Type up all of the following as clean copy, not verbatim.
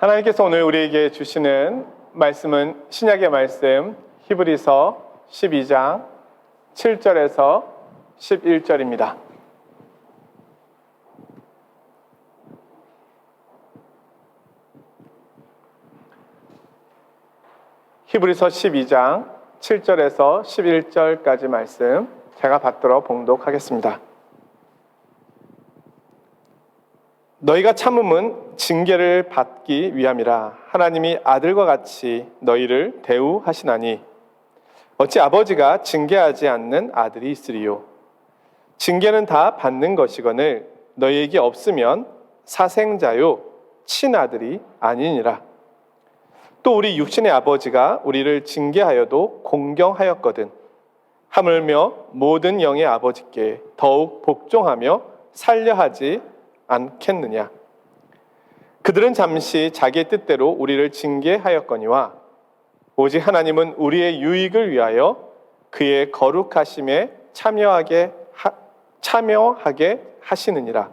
하나님께서 오늘 우리에게 주시는 말씀은 신약의 말씀 히브리서 12장 7절에서 11절입니다. 히브리서 12장 7절에서 11절까지 말씀 제가 받들어 봉독하겠습니다. 너희가 참음은 징계를 받기 위함이라. 하나님이 아들과 같이 너희를 대우하시나니 어찌 아버지가 징계하지 않는 아들이 있으리요. 징계는 다 받는 것이거늘 너희에게 없으면 사생자요 친아들이 아니니라. 또 우리 육신의 아버지가 우리를 징계하여도 공경하였거든 하물며 모든 영의 아버지께 더욱 복종하며 살려하지 않겠느냐. 그들은 잠시 자기의 뜻대로 우리를 징계하였거니와 오직 하나님은 우리의 유익을 위하여 그의 거룩하심에 참여하게 하시느니라.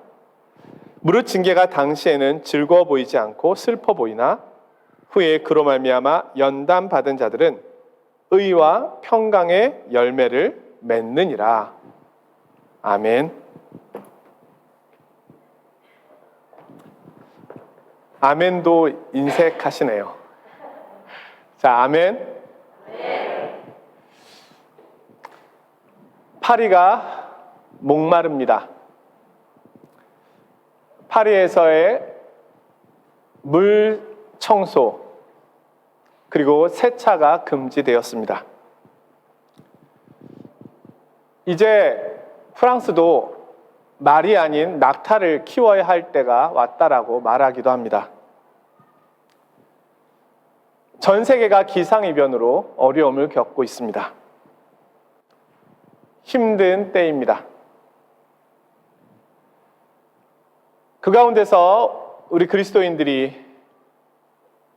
무릇 징계가 당시에는 즐거워 보이지 않고 슬퍼 보이나 후에 그로 말미암아 연단 받은 자들은 의와 평강의 열매를 맺느니라. 아멘. 아멘도 인색하시네요. 자, 아멘. 파리가 목마릅니다. 파리에서의 물 청소 그리고 세차가 금지되었습니다. 이제 프랑스도 말이 아닌 낙타를 키워야 할 때가 왔다라고 말하기도 합니다. 전 세계가 기상이변으로 어려움을 겪고 있습니다. 힘든 때입니다. 그 가운데서 우리 그리스도인들이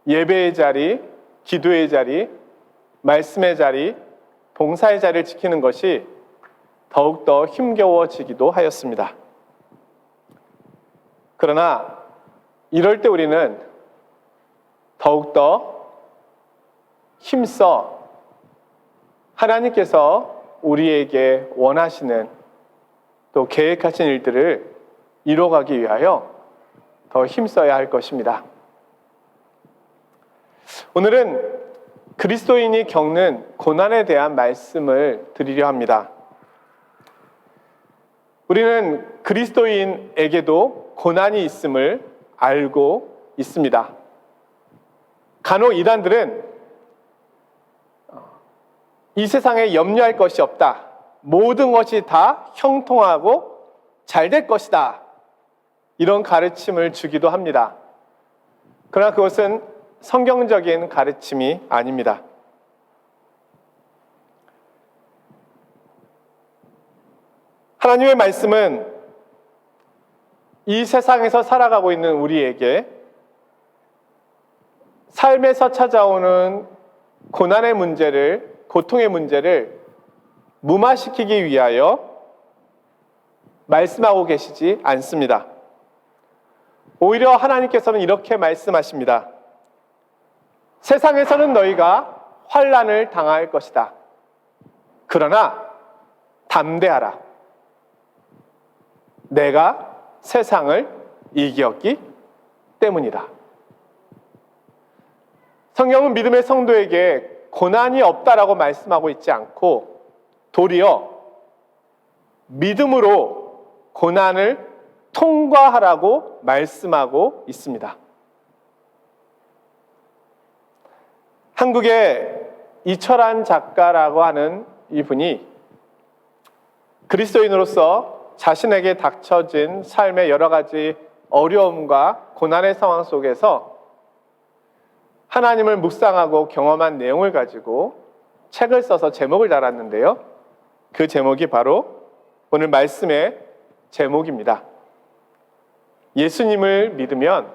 예배의 자리, 기도의 자리, 말씀의 자리, 봉사의 자리를 지키는 것이 더욱더 힘겨워지기도 하였습니다. 그러나 이럴 때 우리는 더욱더 힘써 하나님께서 우리에게 원하시는 또 계획하신 일들을 이뤄가기 위하여 더 힘써야 할 것입니다. 오늘은 그리스도인이 겪는 고난에 대한 말씀을 드리려 합니다. 우리는 그리스도인에게도 고난이 있음을 알고 있습니다. 간혹 이단들은 이 세상에 염려할 것이 없다. 모든 것이 다 형통하고 잘 될 것이다. 이런 가르침을 주기도 합니다. 그러나 그것은 성경적인 가르침이 아닙니다. 하나님의 말씀은 이 세상에서 살아가고 있는 우리에게 삶에서 찾아오는 고난의 문제를, 고통의 문제를 무마시키기 위하여 말씀하고 계시지 않습니다. 오히려 하나님께서는 이렇게 말씀하십니다. 세상에서는 너희가 환난을 당할 것이다. 그러나 담대하라. 내가 세상을 이겼기 때문이다. 성경은 믿음의 성도에게 고난이 없다라고 말씀하고 있지 않고 도리어 믿음으로 고난을 통과하라고 말씀하고 있습니다. 한국의 이철환 작가라고 하는 이분이 그리스도인으로서 자신에게 닥쳐진 삶의 여러 가지 어려움과 고난의 상황 속에서 하나님을 묵상하고 경험한 내용을 가지고 책을 써서 제목을 달았는데요. 그 제목이 바로 오늘 말씀의 제목입니다. 예수님을 믿으면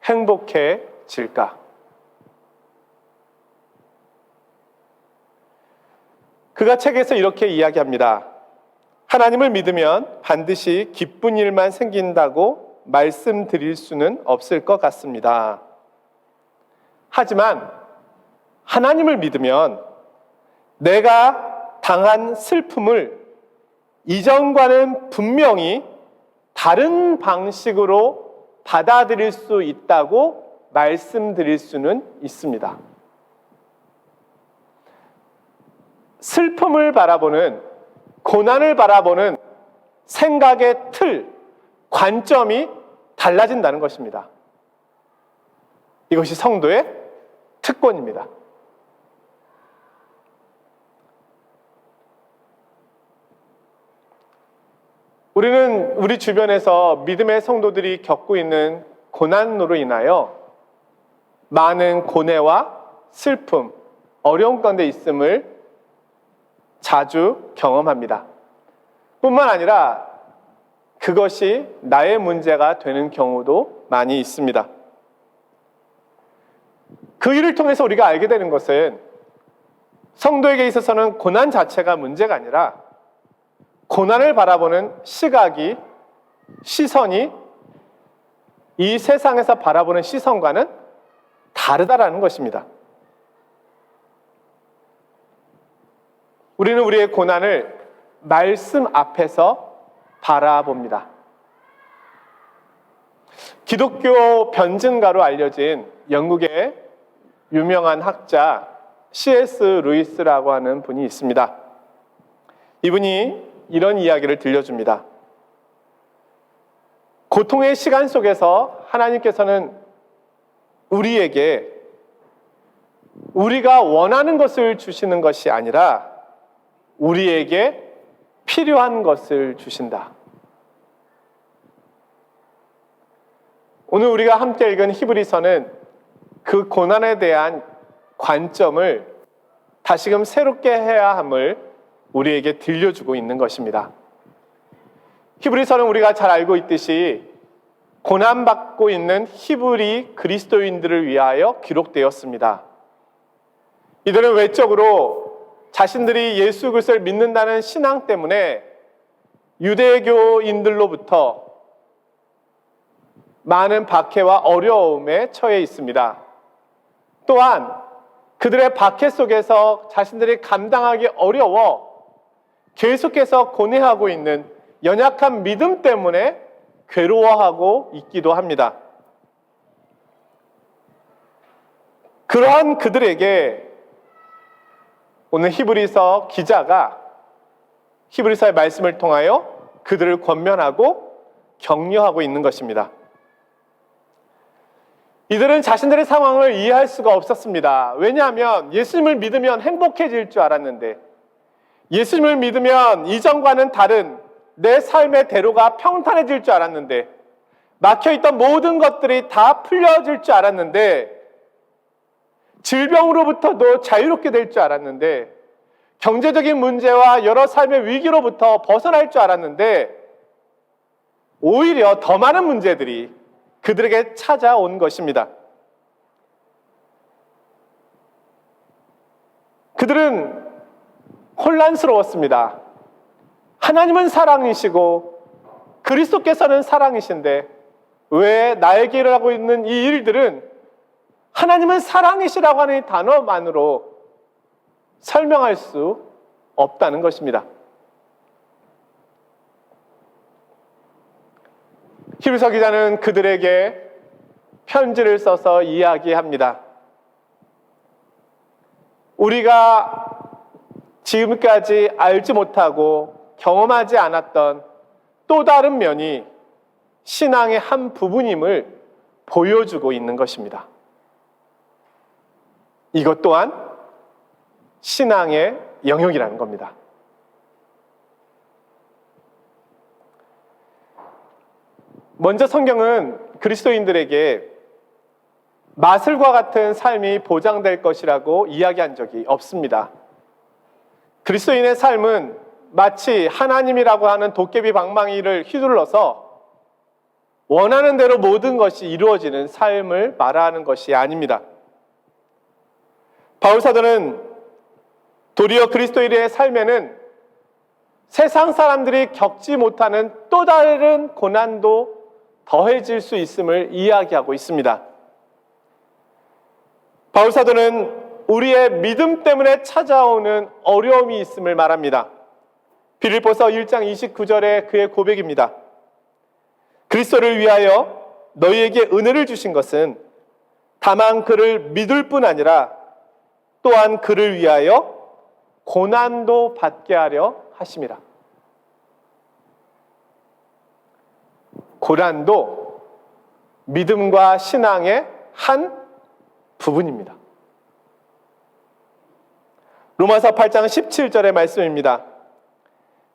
행복해질까? 그가 책에서 이렇게 이야기합니다. 하나님을 믿으면 반드시 기쁜 일만 생긴다고 말씀드릴 수는 없을 것 같습니다. 하지만 하나님을 믿으면 내가 당한 슬픔을 이전과는 분명히 다른 방식으로 받아들일 수 있다고 말씀드릴 수는 있습니다. 슬픔을 바라보는, 고난을 바라보는 생각의 틀, 관점이 달라진다는 것입니다. 이것이 성도의 특권입니다. 우리는 우리 주변에서 믿음의 성도들이 겪고 있는 고난으로 인하여 많은 고뇌와 슬픔, 어려움 가운데 있음을 자주 경험합니다. 뿐만 아니라 그것이 나의 문제가 되는 경우도 많이 있습니다. 그 일을 통해서 우리가 알게 되는 것은 성도에게 있어서는 고난 자체가 문제가 아니라 고난을 바라보는 시각이, 시선이 이 세상에서 바라보는 시선과는 다르다라는 것입니다. 우리는 우리의 고난을 말씀 앞에서 바라봅니다. 기독교 변증가로 알려진 영국의 유명한 학자 C.S. 루이스라고 하는 분이 있습니다. 이분이 이런 이야기를 들려줍니다. 고통의 시간 속에서 하나님께서는 우리에게 우리가 원하는 것을 주시는 것이 아니라 우리에게 필요한 것을 주신다. 오늘 우리가 함께 읽은 히브리서는 그 고난에 대한 관점을 다시금 새롭게 해야 함을 우리에게 들려주고 있는 것입니다. 히브리서는 우리가 잘 알고 있듯이 고난받고 있는 히브리 그리스도인들을 위하여 기록되었습니다. 이들은 외적으로 자신들이 예수 그리스도를 믿는다는 신앙 때문에 유대교인들로부터 많은 박해와 어려움에 처해 있습니다. 또한 그들의 박해 속에서 자신들이 감당하기 어려워 계속해서 고뇌하고 있는 연약한 믿음 때문에 괴로워하고 있기도 합니다. 그러한 그들에게 오늘 히브리서 기자가 히브리서의 말씀을 통하여 그들을 권면하고 격려하고 있는 것입니다. 이들은 자신들의 상황을 이해할 수가 없었습니다. 왜냐하면 예수님을 믿으면 행복해질 줄 알았는데, 예수님을 믿으면 이전과는 다른 내 삶의 대로가 평탄해질 줄 알았는데, 막혀있던 모든 것들이 다 풀려질 줄 알았는데, 질병으로부터도 자유롭게 될 줄 알았는데, 경제적인 문제와 여러 삶의 위기로부터 벗어날 줄 알았는데, 오히려 더 많은 문제들이 그들에게 찾아온 것입니다. 그들은 혼란스러웠습니다. 하나님은 사랑이시고 그리스도께서는 사랑이신데 왜 나에게 일어나고 있는 이 일들은 하나님은 사랑이시라고 하는 이 단어만으로 설명할 수 없다는 것입니다. 히브리서 기자는 그들에게 편지를 써서 이야기합니다. 우리가 지금까지 알지 못하고 경험하지 않았던 또 다른 면이 신앙의 한 부분임을 보여주고 있는 것입니다. 이것 또한 신앙의 영역이라는 겁니다. 먼저 성경은 그리스도인들에게 마술과 같은 삶이 보장될 것이라고 이야기한 적이 없습니다. 그리스도인의 삶은 마치 하나님이라고 하는 도깨비 방망이를 휘둘러서 원하는 대로 모든 것이 이루어지는 삶을 말하는 것이 아닙니다. 바울사도는 도리어 그리스도인의 삶에는 세상 사람들이 겪지 못하는 또 다른 고난도 더해질 수 있음을 이야기하고 있습니다. 바울 사도는 우리의 믿음 때문에 찾아오는 어려움이 있음을 말합니다. 빌립보서 1장 29절에 그의 고백입니다. 그리스도를 위하여 너희에게 은혜를 주신 것은 다만 그를 믿을 뿐 아니라 또한 그를 위하여 고난도 받게 하려 하심이라. 고난도 믿음과 신앙의 한 부분입니다. 로마서 8장 17절의 말씀입니다.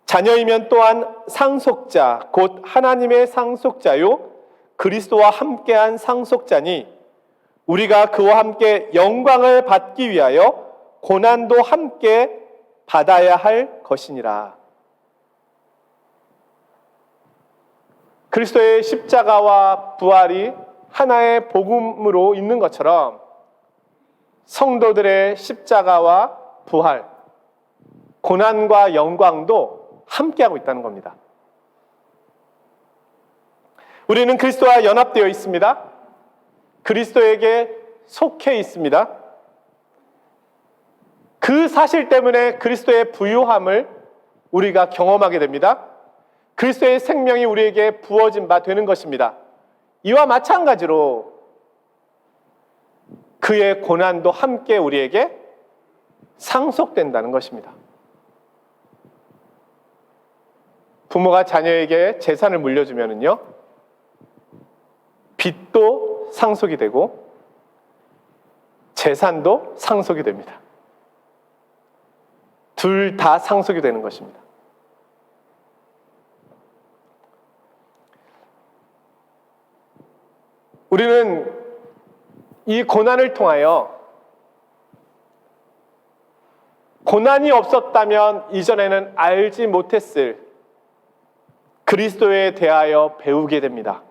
자녀이면 또한 상속자 곧 하나님의 상속자요 그리스도와 함께한 상속자니 우리가 그와 함께 영광을 받기 위하여 고난도 함께 받아야 할 것이니라. 그리스도의 십자가와 부활이 하나의 복음으로 있는 것처럼 성도들의 십자가와 부활, 고난과 영광도 함께하고 있다는 겁니다. 우리는 그리스도와 연합되어 있습니다. 그리스도에게 속해 있습니다. 그 사실 때문에 그리스도의 부유함을 우리가 경험하게 됩니다. 그리스도의 생명이 우리에게 부어진 바 되는 것입니다. 이와 마찬가지로 그의 고난도 함께 우리에게 상속된다는 것입니다. 부모가 자녀에게 재산을 물려주면요, 빚도 상속이 되고 재산도 상속이 됩니다. 둘 다 상속이 되는 것입니다. 우리는 이 고난을 통하여 고난이 없었다면 이전에는 알지 못했을 그리스도에 대하여 배우게 됩니다.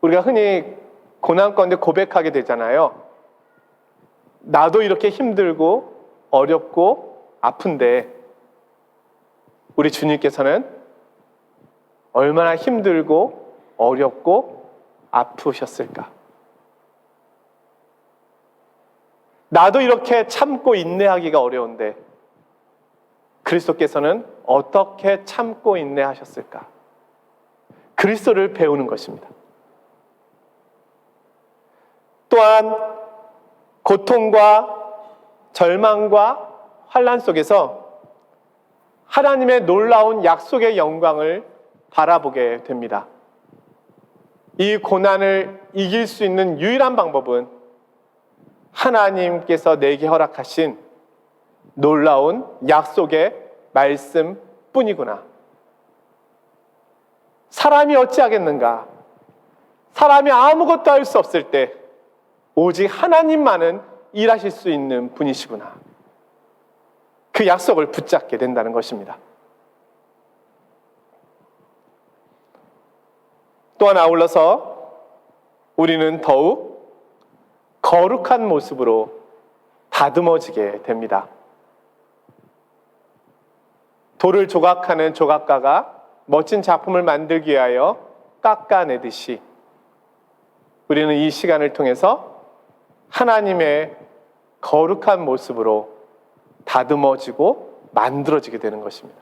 우리가 흔히 고난 가운데 고백하게 되잖아요. 나도 이렇게 힘들고 어렵고 아픈데 우리 주님께서는 얼마나 힘들고 어렵고 아프셨을까? 나도 이렇게 참고 인내하기가 어려운데 그리스도께서는 어떻게 참고 인내하셨을까? 그리스도를 배우는 것입니다. 또한 고통과 절망과 환난 속에서 하나님의 놀라운 약속의 영광을 바라보게 됩니다. 이 고난을 이길 수 있는 유일한 방법은 하나님께서 내게 허락하신 놀라운 약속의 말씀뿐이구나. 사람이 어찌하겠는가? 사람이 아무것도 할 수 없을 때 오직 하나님만은 일하실 수 있는 분이시구나. 그 약속을 붙잡게 된다는 것입니다. 또한 아울러서 우리는 더욱 거룩한 모습으로 다듬어지게 됩니다. 돌을 조각하는 조각가가 멋진 작품을 만들기 위하여 깎아내듯이 우리는 이 시간을 통해서 하나님의 거룩한 모습으로 다듬어지고 만들어지게 되는 것입니다.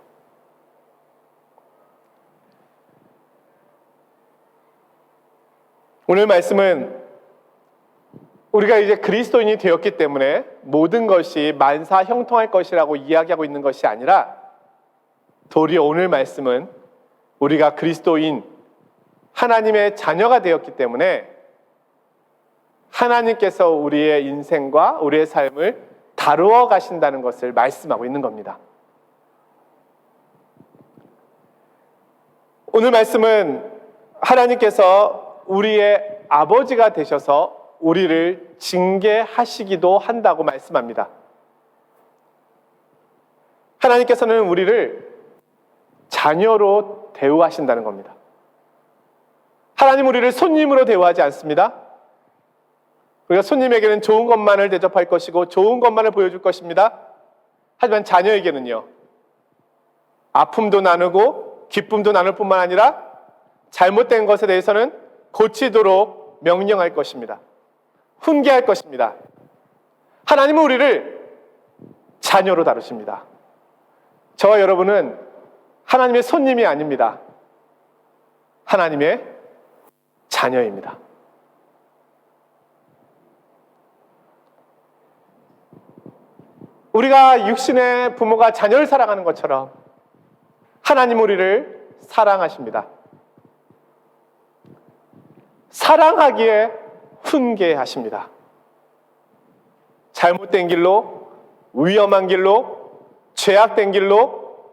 오늘 말씀은 우리가 이제 그리스도인이 되었기 때문에 모든 것이 만사 형통할 것이라고 이야기하고 있는 것이 아니라 도리어 오늘 말씀은 우리가 그리스도인 하나님의 자녀가 되었기 때문에 하나님께서 우리의 인생과 우리의 삶을 다루어 가신다는 것을 말씀하고 있는 겁니다. 오늘 말씀은 하나님께서 우리의 아버지가 되셔서 우리를 징계하시기도 한다고 말씀합니다. 하나님께서는 우리를 자녀로 대우하신다는 겁니다. 하나님 우리를 손님으로 대우하지 않습니다. 우리가 손님에게는 좋은 것만을 대접할 것이고 좋은 것만을 보여줄 것입니다. 하지만 자녀에게는요, 아픔도 나누고 기쁨도 나눌 뿐만 아니라 잘못된 것에 대해서는 고치도록 명령할 것입니다. 훈계할 것입니다. 하나님은 우리를 자녀로 다루십니다. 저와 여러분은 하나님의 손님이 아닙니다. 하나님의 자녀입니다. 우리가 육신의 부모가 자녀를 사랑하는 것처럼 하나님 우리를 사랑하십니다. 사랑하기에 훈계하십니다. 잘못된 길로, 위험한 길로, 죄악된 길로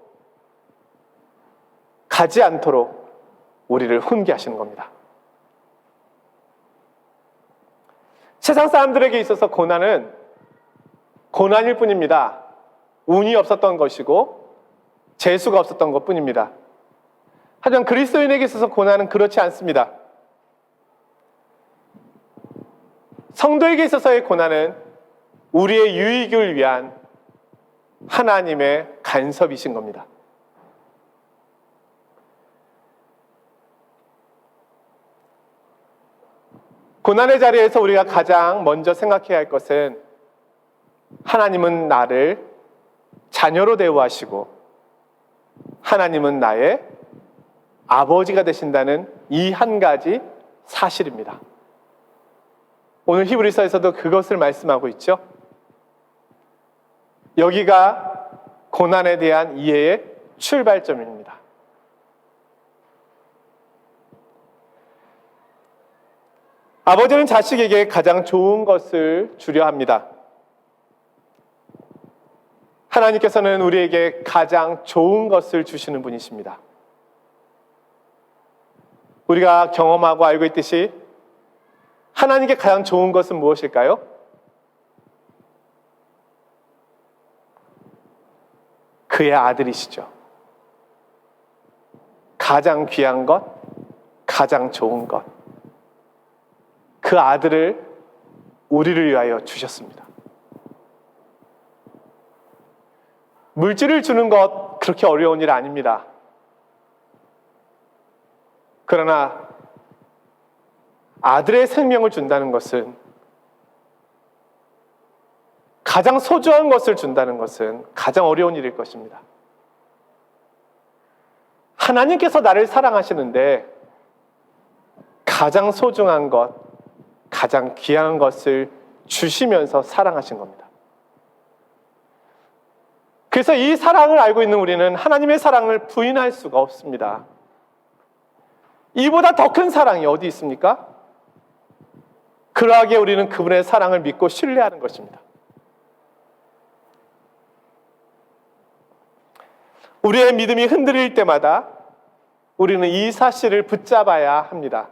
가지 않도록 우리를 훈계하시는 겁니다. 세상 사람들에게 있어서 고난은 고난일 뿐입니다. 운이 없었던 것이고 재수가 없었던 것 뿐입니다. 하지만 그리스도인에게 있어서 고난은 그렇지 않습니다. 성도에게 있어서의 고난은 우리의 유익을 위한 하나님의 간섭이신 겁니다. 고난의 자리에서 우리가 가장 먼저 생각해야 할 것은 하나님은 나를 자녀로 대우하시고 하나님은 나의 아버지가 되신다는 이 한 가지 사실입니다. 오늘 히브리서에서도 그것을 말씀하고 있죠. 여기가 고난에 대한 이해의 출발점입니다. 아버지는 자식에게 가장 좋은 것을 주려 합니다. 하나님께서는 우리에게 가장 좋은 것을 주시는 분이십니다. 우리가 경험하고 알고 있듯이 하나님께 가장 좋은 것은 무엇일까요? 그의 아들이시죠. 가장 귀한 것, 가장 좋은 것. 그 아들을 우리를 위하여 주셨습니다. 물질을 주는 것 그렇게 어려운 일 아닙니다. 그러나 아들의 생명을 준다는 것은, 가장 소중한 것을 준다는 것은 가장 어려운 일일 것입니다. 하나님께서 나를 사랑하시는데 가장 소중한 것, 가장 귀한 것을 주시면서 사랑하신 겁니다. 그래서 이 사랑을 알고 있는 우리는 하나님의 사랑을 부인할 수가 없습니다. 이보다 더 큰 사랑이 어디 있습니까? 그러하기에 우리는 그분의 사랑을 믿고 신뢰하는 것입니다. 우리의 믿음이 흔들릴 때마다 우리는 이 사실을 붙잡아야 합니다.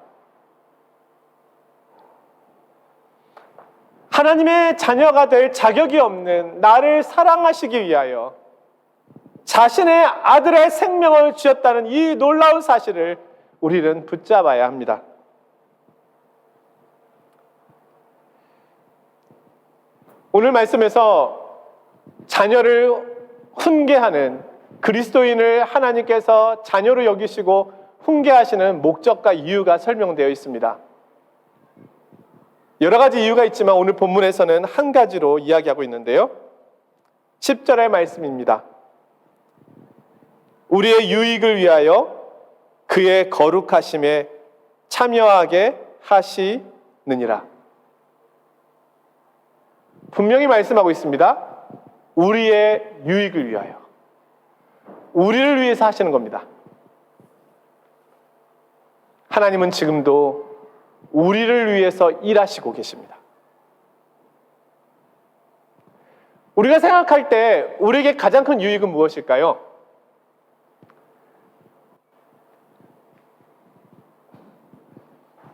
하나님의 자녀가 될 자격이 없는 나를 사랑하시기 위하여 자신의 아들의 생명을 주셨다는 이 놀라운 사실을 우리는 붙잡아야 합니다. 오늘 말씀에서 자녀를 훈계하는, 그리스도인을 하나님께서 자녀로 여기시고 훈계하시는 목적과 이유가 설명되어 있습니다. 여러 가지 이유가 있지만 오늘 본문에서는 한 가지로 이야기하고 있는데요. 10절의 말씀입니다. 우리의 유익을 위하여 그의 거룩하심에 참여하게 하시느니라. 분명히 말씀하고 있습니다. 우리의 유익을 위하여, 우리를 위해서 하시는 겁니다. 하나님은 지금도 우리를 위해서 일하시고 계십니다. 우리가 생각할 때 우리에게 가장 큰 유익은 무엇일까요?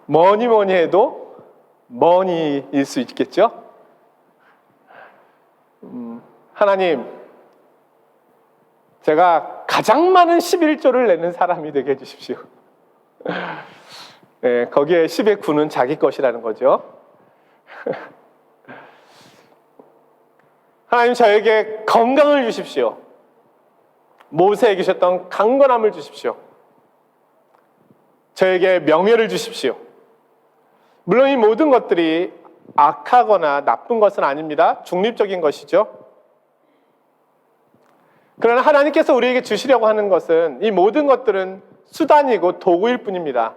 뭐니 해도 머니일 수 있겠죠? 하나님, 제가 가장 많은 11조를 내는 사람이 되게 해주십시오. 네, 거기에 10의 9는 자기 것이라는 거죠. 하나님, 저에게 건강을 주십시오. 모세에게 주셨던 강건함을 주십시오. 저에게 명예를 주십시오. 물론 이 모든 것들이 악하거나 나쁜 것은 아닙니다. 중립적인 것이죠. 그러나 하나님께서 우리에게 주시려고 하는 것은 이 모든 것들은 수단이고 도구일 뿐입니다.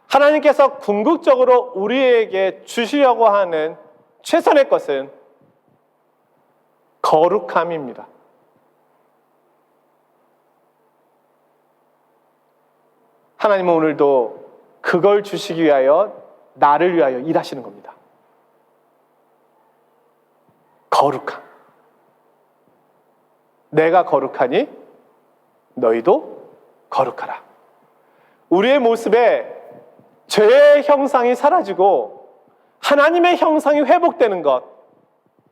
하나님께서 궁극적으로 우리에게 주시려고 하는 최선의 것은 거룩함입니다. 하나님은 오늘도 그걸 주시기 위하여 나를 위하여 일하시는 겁니다. 거룩함. 내가 거룩하니 너희도 거룩하라. 우리의 모습에 죄의 형상이 사라지고 하나님의 형상이 회복되는 것,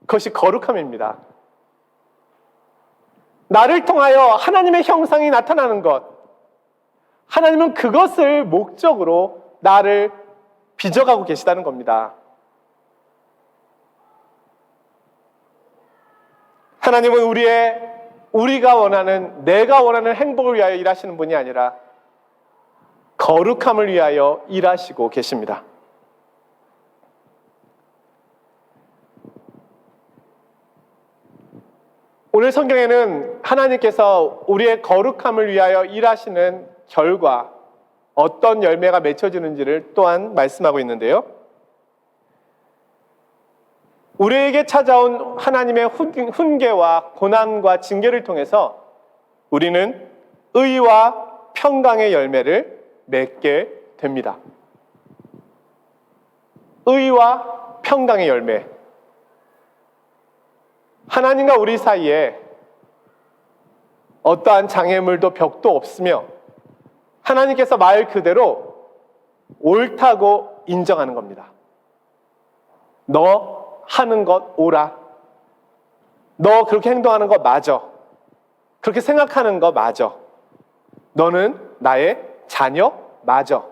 그것이 거룩함입니다. 나를 통하여 하나님의 형상이 나타나는 것, 하나님은 그것을 목적으로 나를 빚어가고 계시다는 겁니다. 하나님은 우리가 원하는, 내가 원하는 행복을 위하여 일하시는 분이 아니라 거룩함을 위하여 일하시고 계십니다. 오늘 성경에는 하나님께서 우리의 거룩함을 위하여 일하시는 결과 어떤 열매가 맺혀지는지를 또한 말씀하고 있는데요. 우리에게 찾아온 하나님의 훈계와 고난과 징계를 통해서 우리는 의와 평강의 열매를 맺게 됩니다. 의와 평강의 열매. 하나님과 우리 사이에 어떠한 장애물도 벽도 없으며 하나님께서 말 그대로 옳다고 인정하는 겁니다. 너 하는 것 옳아. 너 그렇게 행동하는 거 맞아. 그렇게 생각하는 거 맞아. 너는 나의 자녀 맞아.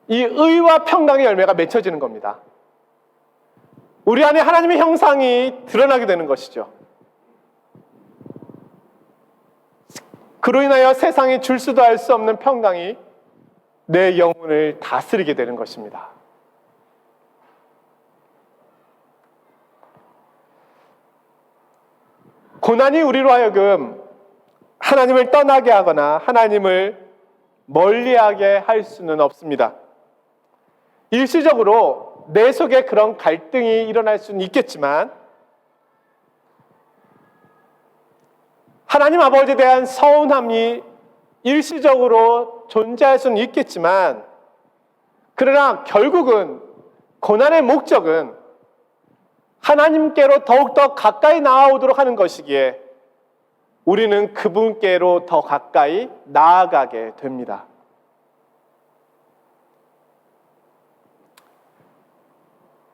이 의와 평강의 열매가 맺혀지는 겁니다. 우리 안에 하나님의 형상이 드러나게 되는 것이죠. 그로 인하여 세상이 줄 수도 알 수 없는 평강이 내 영혼을 다스리게 되는 것입니다. 고난이 우리로 하여금 하나님을 떠나게 하거나 하나님을 멀리하게 할 수는 없습니다. 일시적으로 내 속에 그런 갈등이 일어날 수는 있겠지만 하나님 아버지에 대한 서운함이 일시적으로 존재할 수는 있겠지만 그러나 결국은 고난의 목적은 하나님께로 더욱더 가까이 나아오도록 하는 것이기에 우리는 그분께로 더 가까이 나아가게 됩니다.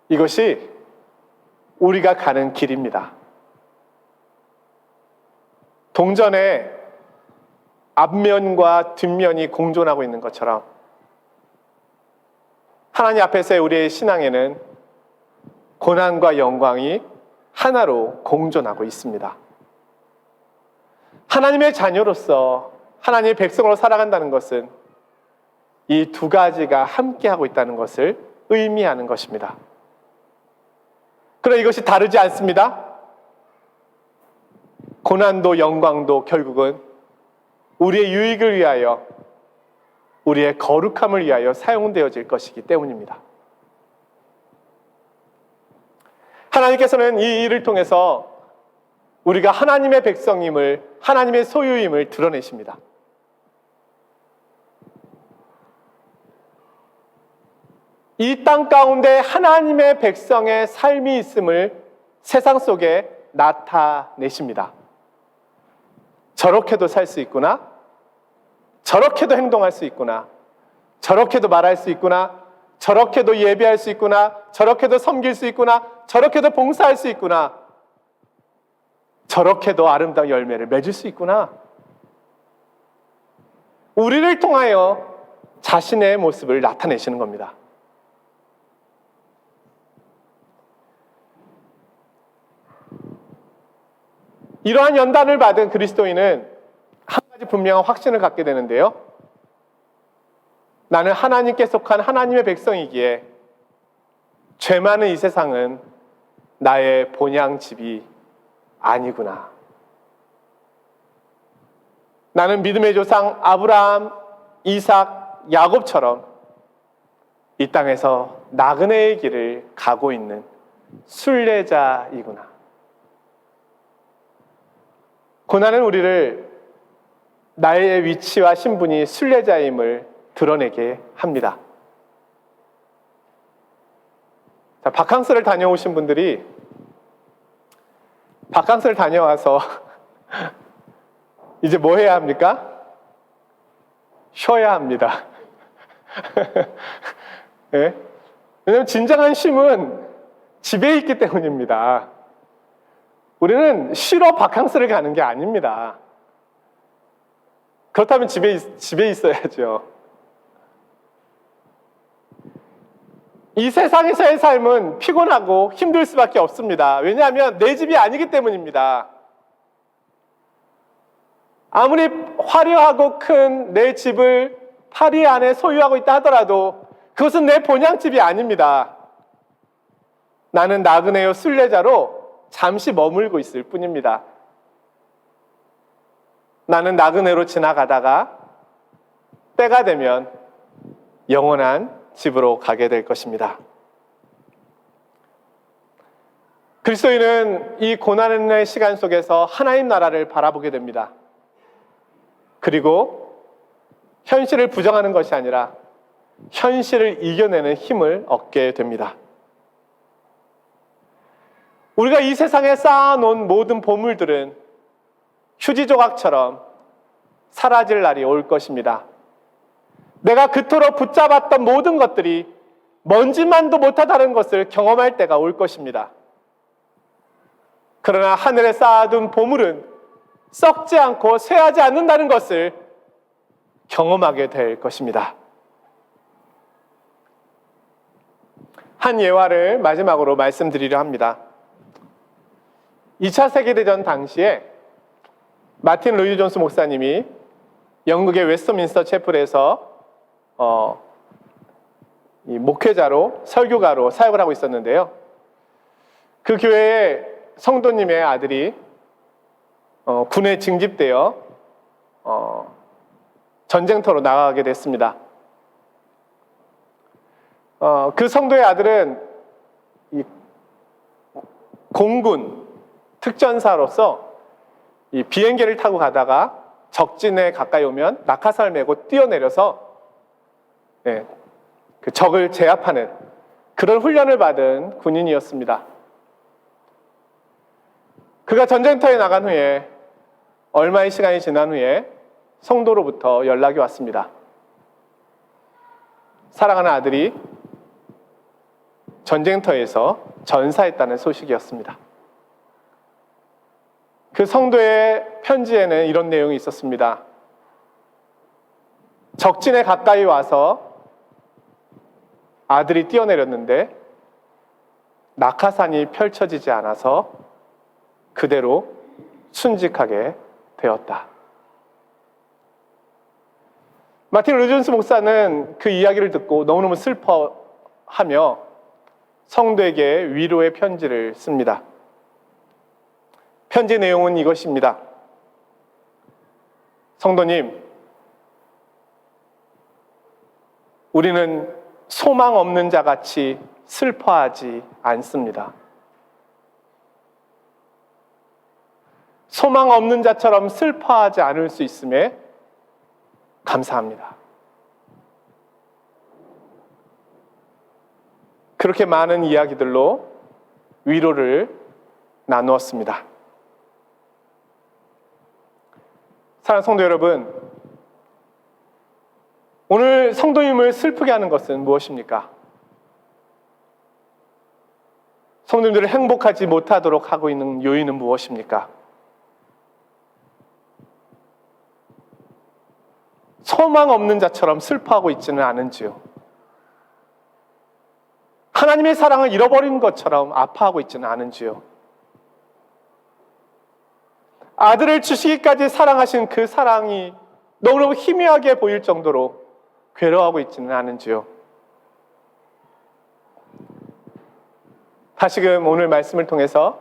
이것이 우리가 가는 길입니다. 동전의 앞면과 뒷면이 공존하고 있는 것처럼 하나님 앞에서의 우리의 신앙에는 고난과 영광이 하나로 공존하고 있습니다. 하나님의 자녀로서 하나님의 백성으로 살아간다는 것은 이 두 가지가 함께하고 있다는 것을 의미하는 것입니다. 그러나 이것이 다르지 않습니다. 고난도 영광도 결국은 우리의 유익을 위하여, 우리의 거룩함을 위하여 사용되어질 것이기 때문입니다. 하나님께서는 이 일을 통해서 우리가 하나님의 백성임을, 하나님의 소유임을 드러내십니다. 이 땅 가운데 하나님의 백성의 삶이 있음을 세상 속에 나타내십니다. 저렇게도 살 수 있구나, 저렇게도 행동할 수 있구나, 저렇게도 말할 수 있구나, 저렇게도 예배할 수 있구나, 저렇게도 섬길 수 있구나, 저렇게도 봉사할 수 있구나, 저렇게도 아름다운 열매를 맺을 수 있구나. 우리를 통하여 자신의 모습을 나타내시는 겁니다. 이러한 연단을 받은 그리스도인은 한 가지 분명한 확신을 갖게 되는데요. 나는 하나님께 속한 하나님의 백성이기에 죄 많은 이 세상은 나의 본향집이 아니구나. 나는 믿음의 조상 아브라함, 이삭, 야곱처럼 이 땅에서 나그네의 길을 가고 있는 순례자이구나. 고난은 우리를 나의 위치와 신분이 순례자임을 드러내게 합니다. 자, 바캉스를 다녀오신 분들이 바캉스를 다녀와서 이제 뭐 해야 합니까? 쉬어야 합니다. 네? 왜냐하면 진정한 쉼은 집에 있기 때문입니다. 우리는 쉬러 바캉스를 가는 게 아닙니다. 그렇다면 집에 있어야죠. 이 세상에서의 삶은 피곤하고 힘들 수밖에 없습니다. 왜냐하면 내 집이 아니기 때문입니다. 아무리 화려하고 큰 내 집을 파리 안에 소유하고 있다 하더라도 그것은 내 본향집이 아닙니다. 나는 나그네요 순례자로 잠시 머물고 있을 뿐입니다. 나는 나그네로 지나가다가 때가 되면 영원한 집으로 가게 될 것입니다. 그리스도인은 이 고난의 시간 속에서 하나님 나라를 바라보게 됩니다. 그리고 현실을 부정하는 것이 아니라 현실을 이겨내는 힘을 얻게 됩니다. 우리가 이 세상에 쌓아놓은 모든 보물들은 휴지 조각처럼 사라질 날이 올 것입니다. 내가 그토록 붙잡았던 모든 것들이 먼지만도 못하다는 것을 경험할 때가 올 것입니다. 그러나 하늘에 쌓아둔 보물은 썩지 않고 쇠하지 않는다는 것을 경험하게 될 것입니다. 한 예화를 마지막으로 말씀드리려 합니다. 2차 세계대전 당시에 마틴 루이드 존스 목사님이 영국의 웨스트민스터 채플에서 이 목회자로 설교가로 사역을 하고 있었는데요. 그 교회에 성도님의 아들이 군에 징집되어 전쟁터로 나가게 됐습니다. 그 성도의 아들은 이 공군 특전사로서 이 비행기를 타고 가다가 적진에 가까이 오면 낙하산을 메고 뛰어내려서 그 적을 제압하는 그런 훈련을 받은 군인이었습니다. 그가 전쟁터에 나간 후에 얼마의 시간이 지난 후에 성도로부터 연락이 왔습니다. 사랑하는 아들이 전쟁터에서 전사했다는 소식이었습니다. 그 성도의 편지에는 이런 내용이 있었습니다. 적진에 가까이 와서 아들이 뛰어내렸는데 낙하산이 펼쳐지지 않아서 그대로 순직하게 되었다. 마틴 루존스 목사는 그 이야기를 듣고 너무너무 슬퍼하며 성도에게 위로의 편지를 씁니다. 편지 내용은 이것입니다. 성도님, 우리는 소망 없는 자 같이 슬퍼하지 않습니다. 소망 없는 자처럼 슬퍼하지 않을 수 있음에 감사합니다. 그렇게 많은 이야기들로 위로를 나누었습니다. 사랑하는 성도 여러분, 오늘 성도님을 슬프게 하는 것은 무엇입니까? 성도님들을 행복하지 못하도록 하고 있는 요인은 무엇입니까? 소망 없는 자처럼 슬퍼하고 있지는 않은지요? 하나님의 사랑을 잃어버린 것처럼 아파하고 있지는 않은지요? 아들을 주시기까지 사랑하신 그 사랑이 너무너무 희미하게 보일 정도로 괴로워하고 있지는 않은지요? 다시금 오늘 말씀을 통해서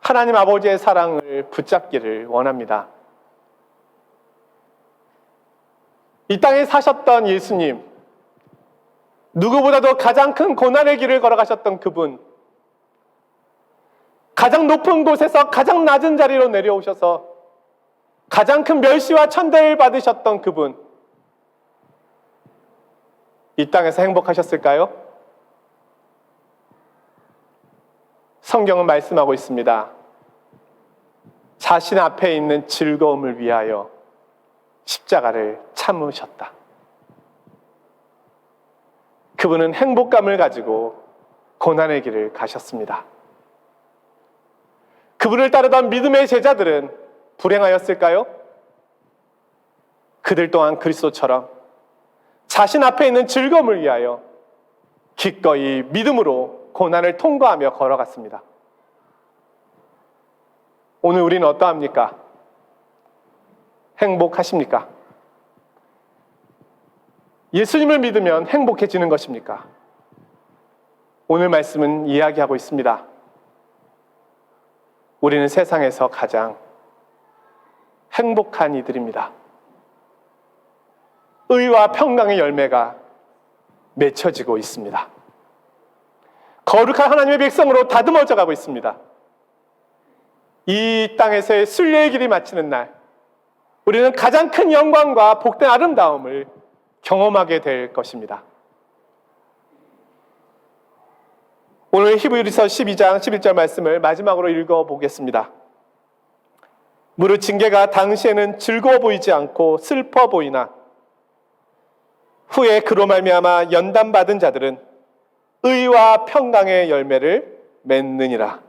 하나님 아버지의 사랑을 붙잡기를 원합니다. 이 땅에 사셨던 예수님, 누구보다도 가장 큰 고난의 길을 걸어가셨던 그분, 가장 높은 곳에서 가장 낮은 자리로 내려오셔서 가장 큰 멸시와 천대를 받으셨던 그분, 이 땅에서 행복하셨을까요? 성경은 말씀하고 있습니다. 자신 앞에 있는 즐거움을 위하여 십자가를 참으셨다. 그분은 행복감을 가지고 고난의 길을 가셨습니다. 그분을 따르던 믿음의 제자들은 불행하였을까요? 그들 또한 그리스도처럼 자신 앞에 있는 즐거움을 위하여 기꺼이 믿음으로 고난을 통과하며 걸어갔습니다. 오늘 우리는 어떠합니까? 행복하십니까? 예수님을 믿으면 행복해지는 것입니까? 오늘 말씀은 이야기하고 있습니다. 우리는 세상에서 가장 행복한 이들입니다. 의와 평강의 열매가 맺혀지고 있습니다. 거룩한 하나님의 백성으로 다듬어져 가고 있습니다. 이 땅에서의 순례의 길이 마치는 날, 우리는 가장 큰 영광과 복된 아름다움을 경험하게 될 것입니다. 오늘 히브리서 12장 11절 말씀을 마지막으로 읽어보겠습니다. 무릇 징계가 당시에는 즐거워 보이지 않고 슬퍼 보이나 후에 그로 말미암아 연단받은 자들은 의와 평강의 열매를 맺느니라.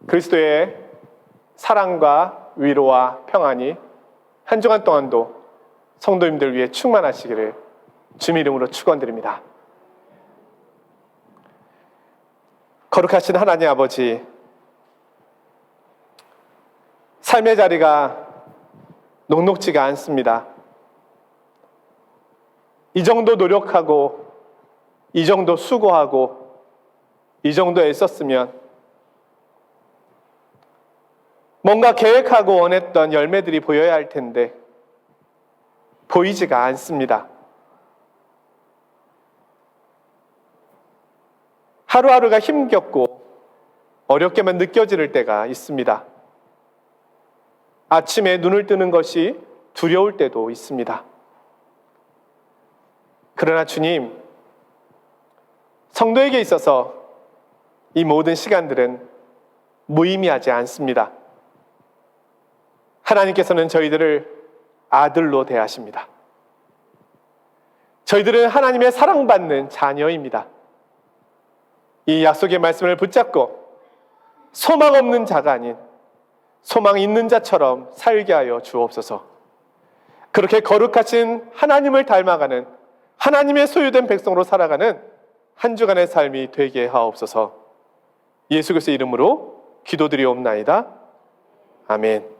그리스도의 사랑과 위로와 평안이 한 주간 동안도 성도님들 위해 충만하시기를 주님 이름으로 축원드립니다. 거룩하신 하나님 아버지, 삶의 자리가 녹록지가 않습니다. 이 정도 노력하고 이 정도 수고하고 이 정도 애썼으면 뭔가 계획하고 원했던 열매들이 보여야 할 텐데 보이지가 않습니다. 하루하루가 힘겹고 어렵게만 느껴질 때가 있습니다. 아침에 눈을 뜨는 것이 두려울 때도 있습니다. 그러나 주님, 성도에게 있어서 이 모든 시간들은 무의미하지 않습니다. 하나님께서는 저희들을 아들로 대하십니다. 저희들은 하나님의 사랑받는 자녀입니다. 이 약속의 말씀을 붙잡고 소망 없는 자가 아닌 소망 있는 자처럼 살게 하여 주옵소서. 그렇게 거룩하신 하나님을 닮아가는 하나님의 소유된 백성으로 살아가는 한 주간의 삶이 되게 하옵소서. 예수 그리스도의 이름으로 기도드리옵나이다. 아멘.